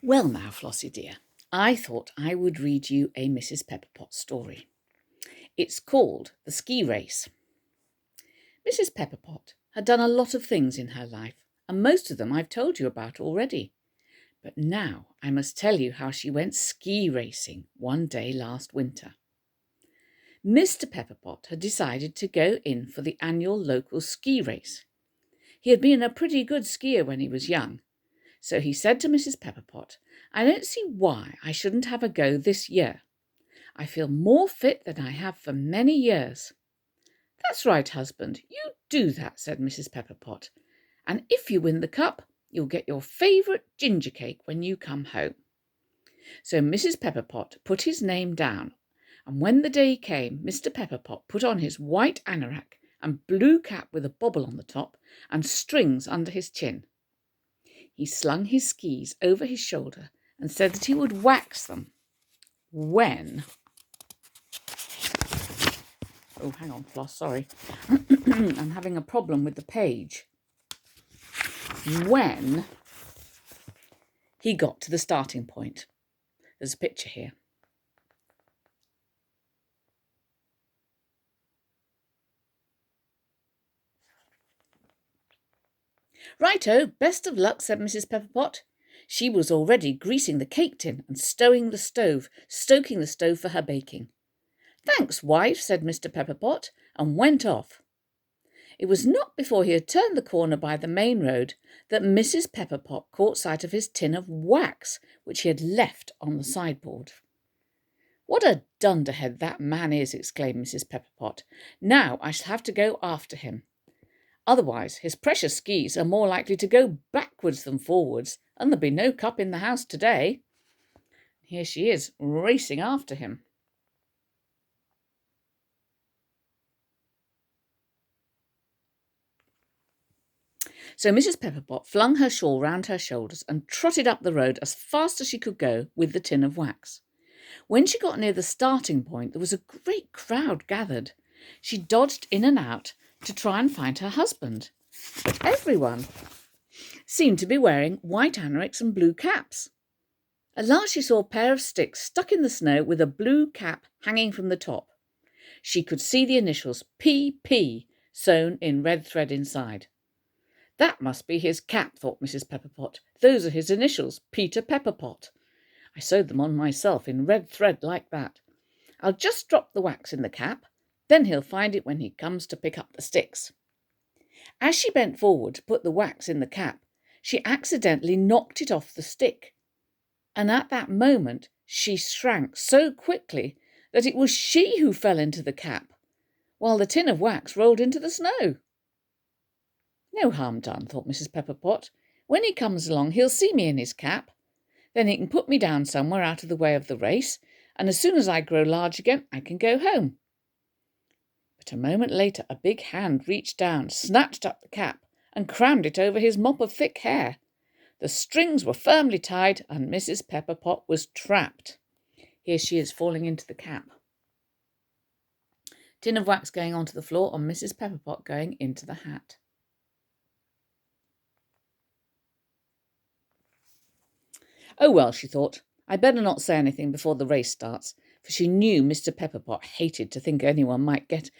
Well now, Flossie dear, I thought I would read you a Mrs. Pepperpot story. It's called The Ski Race. Mrs. Pepperpot had done a lot of things in her life, and most of them I've told you about already. But now I must tell you how she went ski racing one day last winter. Mr. Pepperpot had decided to go in for the annual local ski race. He had been a pretty good skier when he was young, so he said to Mrs. Pepperpot, "I don't see why I shouldn't have a go this year. I feel more fit than I have for many years." "That's right, husband, you do that," said Mrs. Pepperpot. "And if you win the cup, you'll get your favourite ginger cake when you come home." So Mrs. Pepperpot put his name down, and when the day came, Mr. Pepperpot put on his white anorak and blue cap with a bobble on the top and strings under his chin. He slung his skis over his shoulder and said that he would wax them when... Oh, hang on, Floss, sorry. I'm having a problem with the page. When he got to the starting point. There's a picture here. "Righto, best of luck," said Mrs. Pepperpot. She was already greasing the cake tin and stoking the stove for her baking. "Thanks, wife," said Mr. Pepperpot, and went off. It was not before he had turned the corner by the main road that Mrs. Pepperpot caught sight of his tin of wax, which he had left on the sideboard. "What a dunderhead that man is!" exclaimed Mrs. Pepperpot. "Now I shall have to go after him. Otherwise his precious skis are more likely to go backwards than forwards, and there'll be no cup in the house today." Here she is, racing after him. So Mrs. Pepperpot flung her shawl round her shoulders and trotted up the road as fast as she could go with the tin of wax. When she got near the starting point, there was a great crowd gathered. She dodged in and out to try and find her husband, but everyone seemed to be wearing white anoraks and blue caps. At last she saw a pair of sticks stuck in the snow with a blue cap hanging from the top. She could see the initials P.P. sewn in red thread inside. "That must be his cap," thought Mrs. Pepperpot. "Those are his initials, Peter Pepperpot. I sewed them on myself in red thread like that. I'll just drop the wax in the cap, then he'll find it when he comes to pick up the sticks." As she bent forward to put the wax in the cap, she accidentally knocked it off the stick, and at that moment she shrank so quickly that it was she who fell into the cap, while the tin of wax rolled into the snow. "No harm done," thought Mrs. Pepperpot. "When he comes along he'll see me in his cap. Then he can put me down somewhere out of the way of the race, and as soon as I grow large again I can go home." But a moment later a big hand reached down, snatched up the cap, and crammed it over his mop of thick hair. The strings were firmly tied, and Mrs. Pepperpot was trapped. Here she is falling into the cap. Tin of wax going onto the floor, and Mrs. Pepperpot going into the hat. "Oh well," she thought, "I'd better not say anything before the race starts," for she knew Mr. Pepperpot hated to think anyone might get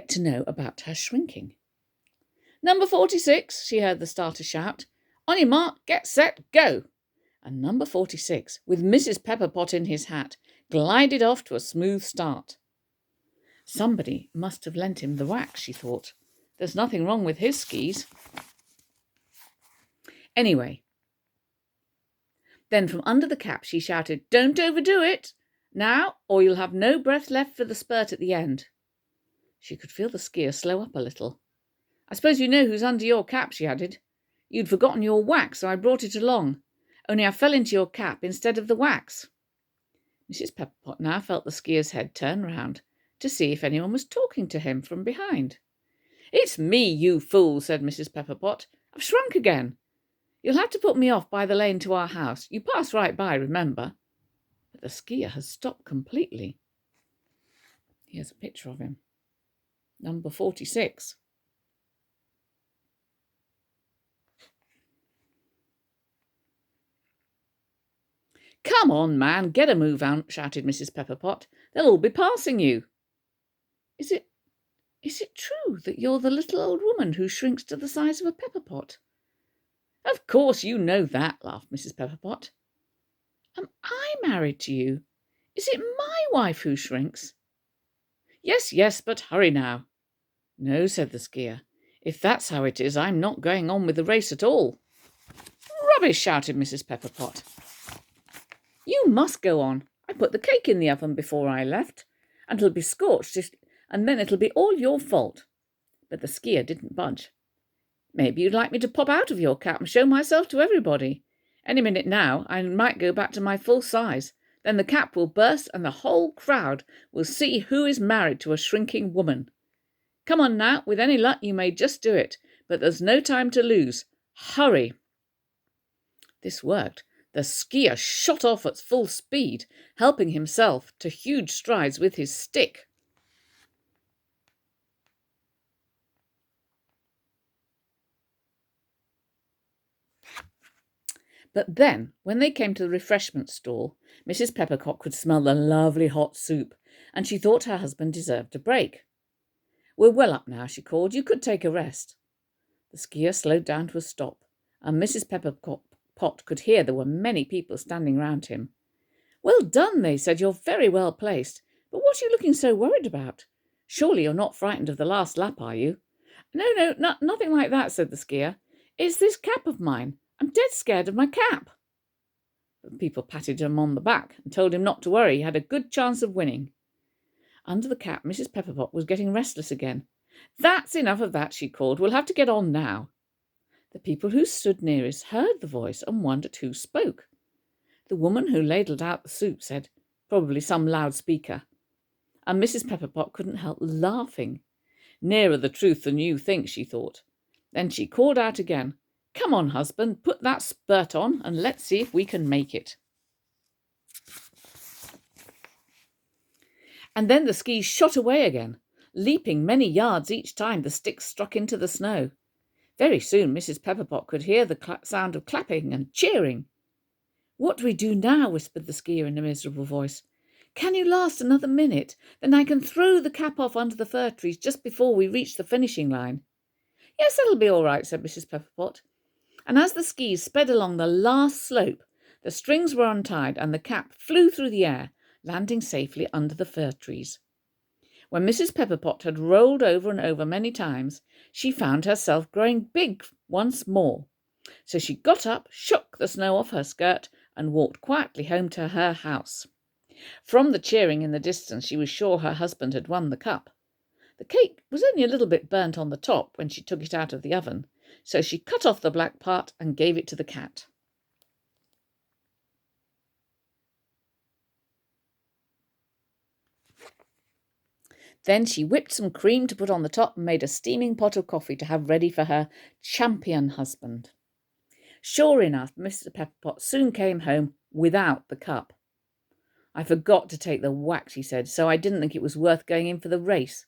to know about her shrinking. "Number 46, she heard the starter shout. "On your mark, get set, go!" And number 46, with Mrs. Pepperpot in his hat, glided off to a smooth start. Somebody must have lent him the wax, she thought. There's nothing wrong with his skis. Anyway, then from under the cap she shouted, "Don't overdo it now, or you'll have no breath left for the spurt at the end." She could feel the skier slow up a little. "I suppose you know who's under your cap," she added. "You'd forgotten your wax, so I brought it along. Only I fell into your cap instead of the wax." Mrs. Pepperpot now felt the skier's head turn round to see if anyone was talking to him from behind. "It's me, you fool," said Mrs. Pepperpot. "I've shrunk again. You'll have to put me off by the lane to our house. You pass right by, remember." But the skier has stopped completely. Here's a picture of him. Number 46. "Come on, man, get a move on," shouted Mrs. Pepperpot. "They'll all be passing you." Is it true that you're the little old woman who shrinks to the size of a pepper pot?" "Of course you know that," laughed Mrs. Pepperpot. "Am I married to you? Is it my wife who shrinks?" "Yes, yes, but hurry now." "No," said the skier. "If that's how it is, I'm not going on with the race at all." "Rubbish!" shouted Mrs. Pepperpot. "You must go on. I put the cake in the oven before I left, and it'll be scorched, and then it'll be all your fault." But the skier didn't budge. "Maybe you'd like me to pop out of your cap and show myself to everybody. Any minute now I might go back to my full size. Then the cap will burst and the whole crowd will see who is married to a shrinking woman. Come on now, with any luck you may just do it, but there's no time to lose. Hurry." This worked. The skier shot off at full speed, helping himself to huge strides with his stick. But then, when they came to the refreshment stall, Mrs. Pepperpot could smell the lovely hot soup, and she thought her husband deserved a break. "We're well up now," she called. "You could take a rest." The skier slowed down to a stop, and Mrs. Pepperpot could hear there were many people standing round him. "Well done," they said. "You're very well placed. But what are you looking so worried about? Surely you're not frightened of the last lap, are you?" No, nothing like that," said the skier. "It's this cap of mine. I'm dead scared of my cap." But people patted him on the back and told him not to worry. He had a good chance of winning. Under the cap, Mrs. Pepperpot was getting restless again. "That's enough of that," she called. "We'll have to get on now." The people who stood nearest heard the voice and wondered who spoke. The woman who ladled out the soup said, "Probably some loudspeaker." And Mrs. Pepperpot couldn't help laughing. Nearer the truth than you think, she thought. Then she called out again, "Come on, husband, put that spurt on and let's see if we can make it." And then the skis shot away again, leaping many yards each time the sticks struck into the snow. Very soon Mrs. Pepperpot could hear the sound of clapping and cheering. "What do we do now?" whispered the skier in a miserable voice. "Can you last another minute? Then I can throw the cap off under the fir trees just before we reach the finishing line." "Yes, that'll be all right," said Mrs. Pepperpot. And as the skis sped along the last slope, the strings were untied and the cap flew through the air, landing safely under the fir trees. When Mrs. Pepperpot had rolled over and over many times, she found herself growing big once more. So she got up, shook the snow off her skirt, and walked quietly home to her house. From the cheering in the distance, she was sure her husband had won the cup. The cake was only a little bit burnt on the top when she took it out of the oven, so she cut off the black part and gave it to the cat. Then she whipped some cream to put on the top and made a steaming pot of coffee to have ready for her champion husband. Sure enough, Mr. Pepperpot soon came home without the cup. "I forgot to take the wax," he said, "so I didn't think it was worth going in for the race.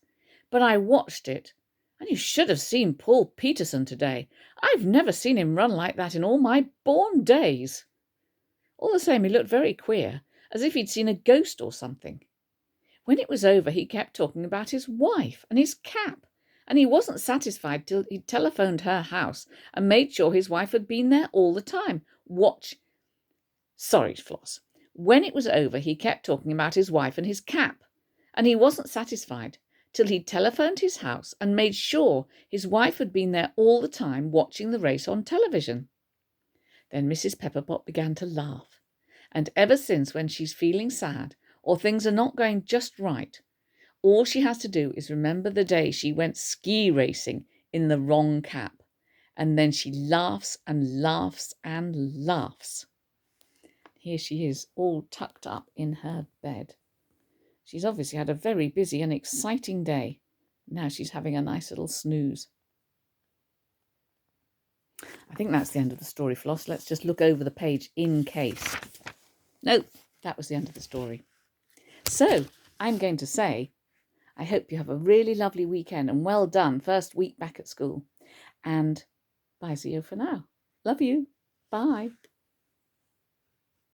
But I watched it, and you should have seen Paul Peterson today. I've never seen him run like that in all my born days. All the same, he looked very queer, as if he'd seen a ghost or something. When it was over, he kept talking about his wife and his cap, and he wasn't satisfied till he'd telephoned her house and made sure his wife had been there all the time. Sorry, Flos. When it was over, he kept talking about his wife and his cap, and he wasn't satisfied till he'd telephoned his house and made sure his wife had been there all the time watching the race on television." Then Mrs. Pepperpot began to laugh, and ever since, when she's feeling sad or things are not going just right, all she has to do is remember the day she went ski racing in the wrong cap, and then she laughs and laughs and laughs. Here she is, all tucked up in her bed. She's obviously had a very busy and exciting day. Now she's having a nice little snooze. I think that's the end of the story, Floss. Let's just look over the page in case. No, that was the end of the story. So I'm going to say, I hope you have a really lovely weekend and well done, first week back at school. And bye, Zio, for now. Love you. Bye.